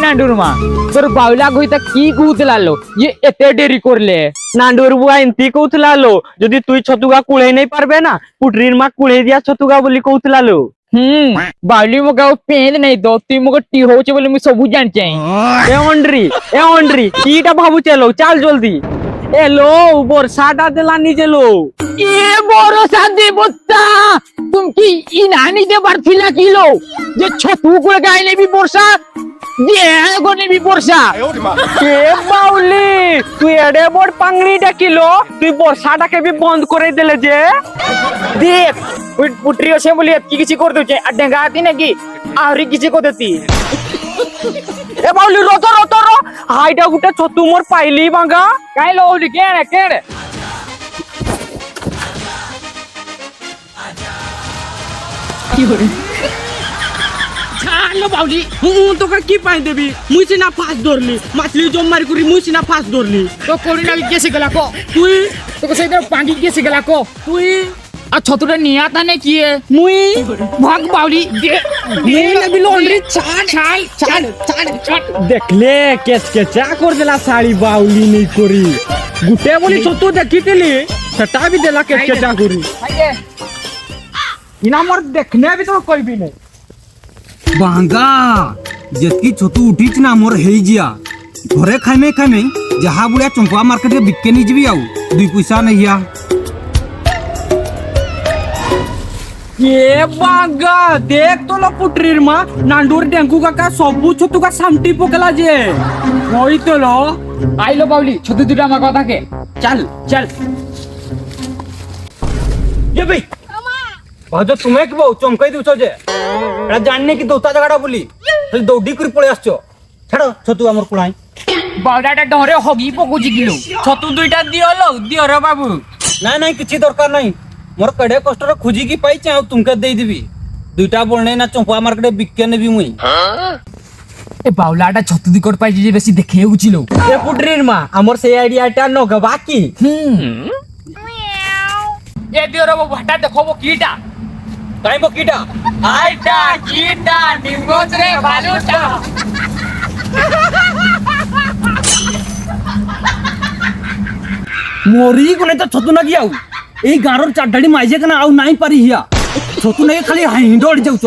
नांडुरमा तोर बावला गईता की कहूतला लो ये एते डेरी करले नांडूर बुआ एंती कहूतला लो जदि तुई छतुगा कुळे नहीं पारबे ना पुटरीर मा कुळे दिया छतुगा बोली कहूतला लो बावली मगा पेन नहीं दो ती मग टी होचे बोले मैं सब जान चाहे ए ओंड्री कीटा भाबू चलो चल जल्दी ए लो बरसाटा देला निजे लो ये भरोसा दे बत्ता तुम की इनानी दे बारथिला किलो जे छतु कुळ गायले भी बरसा दे गोने भी बरसा के बाउली तुई एडे बड़ पांगड़ी डाकिलो तुई बरसाटाके भी बंद करे देले जे देख पुटरी আছে বলি কি কিছু করে দউছে আর ডেঙ্গাতি নাকি আহরি কিছু করে দেতি ए बाउली रोतो रोतो रो हाइडा गुटे छतु मोर पाइली बांगा কাই লউলি কেড়ে কেড়ে কি করে ছাড়লো বাউলি তোকে কি পাই দেবি মুই সিনা ফাঁস ধরলি মাছলি জম মারি করি মুই সিনা ফাঁস ধরলি তো কোনি না গেছে গলা কো তুই তোকে সেইটা পাঙ্গি গেছে গলা কো তুই আর ছতুটা নিয়াতা নে কি মুই ভাগ বাউলি দে মুই লাগবি লন্ড্রি ছাড় ছাড় ছাড় ছাড় ছাড় देखले केच केचा कर देला साड़ी बाउली नहीं करी गुटे बोली छतु देखितली सेटा भी देला केच केचा करी इना मोर देखने भी तो कोई भी नहीं बांगा जेतकी छतु उठीच ना मोर हेई जिया घरे खाइमे खाइमे जहा बुढ़िया चंपा मार्केट में बिके नहीं जीवी आउ दुई पैसा नहीं हिया ये बांगा देख तो लो पुटरीर मा नांडूर डेंगू का सबु छतु का सामटी पोकला जे ওই তো লো আইলো বাউলি ছতু দুটা আমার কথা কে चल चल ये भाई भाजो तुम्हें कि बहु चमकाई दिवस जे एड़ा जानने की दोता जगाड़ा बोली तो दौड़ी करी पळे आछो छाड़ो छतु हमर कुळाई বাউলাটা ডরে হগি পকুজি কিলো छतु दुईटा दियो लो दियो रे बाबू नहीं नहीं किछि दरकार नहीं मोर कड़े कष्ट रे खुजी की पाई चाहे तुमके दे देबी दुईटा बोलने ना चंपा मार्केट बिके नेबी मुई এ বাউলাটা ছতু দিকর পাই যে বেশি দেখে উচিলো ए पुटरीर मा हमर से आइडियाटा नगबा की এ দিও রে ভাটা দেখবো কিটা काई बकीटा আইটা কিটা নিমগছ রে ভালুটা मोरी कोने तो छतु ना गियाउ ए गारोर चाडडी माइजे कना आउ नाही पारी हिया छतु नाही खाली हिंडोड जाउछ